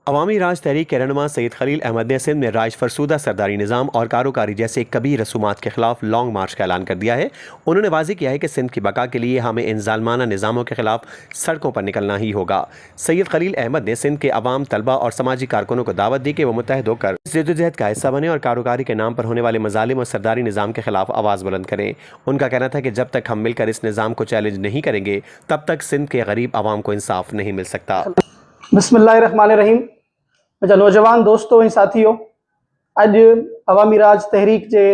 अवामी राज तहरीक के रहनुमा सैयद खलील अहमद ने सिंध में राज फरसूदा सरदारी निज़ाम और कारोकारी जैसे कभी रसूमात के खिलाफ लॉन्ग मार्च का ऐलान कर दिया है। उन्होंने वाज़ेह किया है कि सिंध की बका के लिए हमें इन ज़ालमाना निज़ामों के खिलाफ सड़कों पर निकलना ही होगा। सैयद खलील अहमद ने सिंध के अवाम, तलबा और समाजी कारकुनों को दावत दी कि वो मुत्तहद होकर जद्दोजहद का हिस्सा बने और कारोकारी के नाम पर होने वाले मज़ालिम और सरदारी निज़ाम के खिलाफ आवाज़ बुलंद करें। उनका कहना था कि जब तक हम मिलकर इस निज़ाम को चैलेंज नहीं करेंगे तब तक सिंध के गरीब आवाम को इंसाफ नहीं मिल सकता। बिस्मिल्लाहिर्रहमानिर्रहीम। मुझा नौजवान दोस्तों ऐं साथियों, अज अवामी राज तहरीक के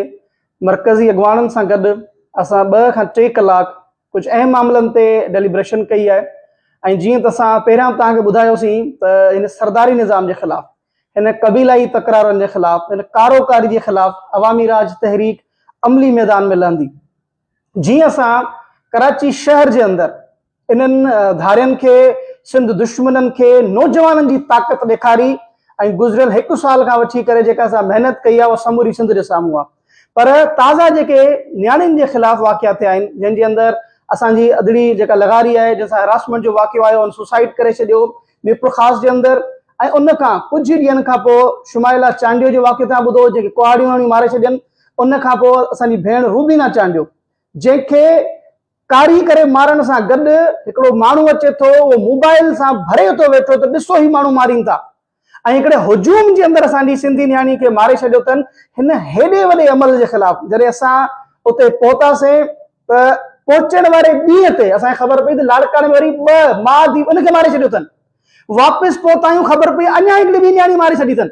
मरकज़ी अगवाननि सां गॾु असां 2 खां 3 कलाक कुछ अहम मामलन ते डेलिब्रेशन कई है। ऐं जीअं त असां पहिरियां तव्हांखे ॿुधायोसीं त हिन सरदारी निज़ाम के ख़िलाफ़, हिन कबीलाई तकरारनि के ख़िलाफ़, हिन कारोकारी के ख़िलाफ़ अवामी राज तहरीक अमली मैदान में लहंदी। जीअं असां कराची शहर के अंदर इन्हनि धारियनि खे, सिंध दुश्मननि खे, नौजवाननि जी ताक़त ॾेखारी ऐं गुज़िरियल 1 साल खां वठी करे जेका असां महिनत कई आहे उहा समूरी सिंध जे साम्हूं आहे। पर ताज़ा जेके न्याणियुनि जे ख़िलाफ़ वाक़िया थिया आहिनि, जंहिंजे अंदरि असांजी अदड़ी जेका लॻारी आहे, जंहिंसां हरासमेंट जो वाक़ियो आयो, उन सुसाइड करे छॾियो मीरपुर ख़ास जे अंदरि। ऐं उन खां कुझु ॾींहंनि खां पोइ शुमाइला चांडियो जो वाक़ियो तव्हां ॿुधो, जेके कुहाड़ियूं हणी मारे छॾियनि। उन खां पोइ असांजी भेण रूबीना चांडियो, जंहिंखे कारी करे मारण सां गॾु हिकिड़ो माण्हू अचे थो, उहो मोबाइल सां भरे थो वेठो त ॾिसो ही माण्हू मारीनि था। ऐं हिकिड़े हुजूम जे अंदरि असांजी सिंधी न्याणी खे मारे छॾियो अथनि। हिन हेॾे वॾे अमल जे ख़िलाफ़ जॾहिं असां उते पहुतासीं त पहुचण वारे ॾींहं ते असांखे ख़बर पई त लाड़काणे में वरी 2 माउ धीउ उनखे मारे छॾियो अथनि। वापसि पहुता आहियूं, ख़बर पई अञा हिकिड़ी ॿी न्याणी मारे छॾी अथनि।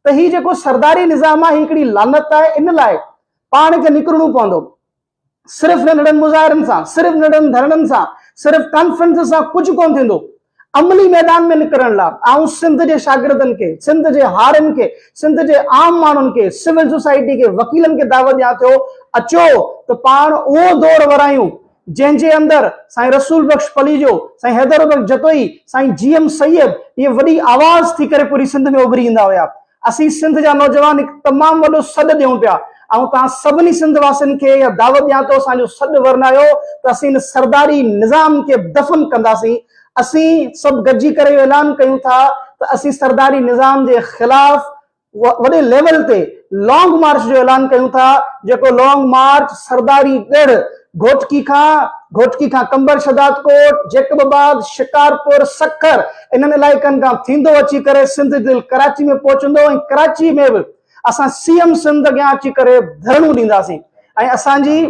त हीउ जेको सरदारी निज़ाम आहे, हिकिड़ी लानत आहे। इन लाइ पाण खे निकिरणो पवंदो। सिर्फ़ नंढड़नि मुज़ाहिरनि सां, सिर्फ़ नंढड़नि धरणनि सां, सिर्फ़ कॉन्फ्रेंस सां कुझु कोन थींदो। अमली मैदान में निकरण लाइ आऊं सिंध जे शागिर्दनि खे, सिंध जे हारनि खे, सिंध जे आम माण्हुनि खे, सिविल सोसाइटी के वकीलनि खे दावत ॾियां थो, अचो त पाण उहो दौर वरायूं जंहिंजे अंदरि साईं रसूल बख्श पलीजो, साईं हैदर बख्श जतोई, साईं GM सैयद इहे वॾी आवाज़ थी करे पूरी सिंध में उभरी ईंदा हुया। असीं सिंध जा नौजवान हिकु तमामु वॾो सॾु ॾियूं पिया। ऐं तव्हां सभिनी सिंध वासियुनि खे इहा दावत ॾियां थो, असांजो सॾु वरनायो त असीं हिन सरदारी निज़ाम खे दफ़न कंदासीं। असीं सभु गॾिजी करे ऐलान कयूं था त असीं सरदारी निज़ाम जे ख़िलाफ़ वॾे लेवल ते लॉन्ग मार्च जो ऐलान कयूं था, जेको लॉन्ग मार्च सरदारी ॻढ़, घोटकी खां कंबर शदादकोट, जेकबाबाद, शिकारपुर, सखर, इन्हनि इलाइक़नि खां थींदो अची करे सिंध दिल कराची में पहुचंदो। ऐं कराची में बि असां CM सिंध अॻियां अची करे धरणियूं ॾींदासीं। ऐं असांजी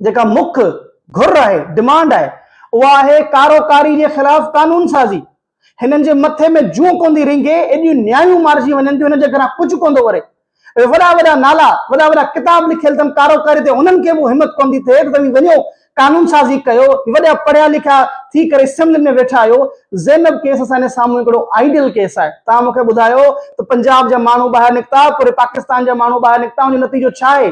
जेका मुख्य घुर आहे, डिमांड आहे, उहा आहे कारोकारी जे ख़िलाफ़ कानून साज़ी। हिननि जे मथे में जूं कोन थी रिंगे, एॾियूं न्यायूं मारिजी वञनि थियूं, हिननि जे घरां कुझु कोन थो वरे। वॾा वॾा नाला, वॾा वॾा किताब लिखियल अथनि कारोकारी ते, उन्हनि खे बि हिमत कोन थी थिए त तव्हां वञो कानून साज़ी कयो। वॾा पढ़िया लिखिया थी करे असेंबली में वेठा आहियो। ज़ैनब केस असांजे साम्हूं हिकिड़ो आइडियल केस आहे। तव्हां मूंखे ॿुधायो त पंजाब जा माण्हू ॿाहिरि निकिता, पूरे पाकिस्तान जा माण्हू ॿाहिरि निकिता, उनजो नतीजो छा आहे?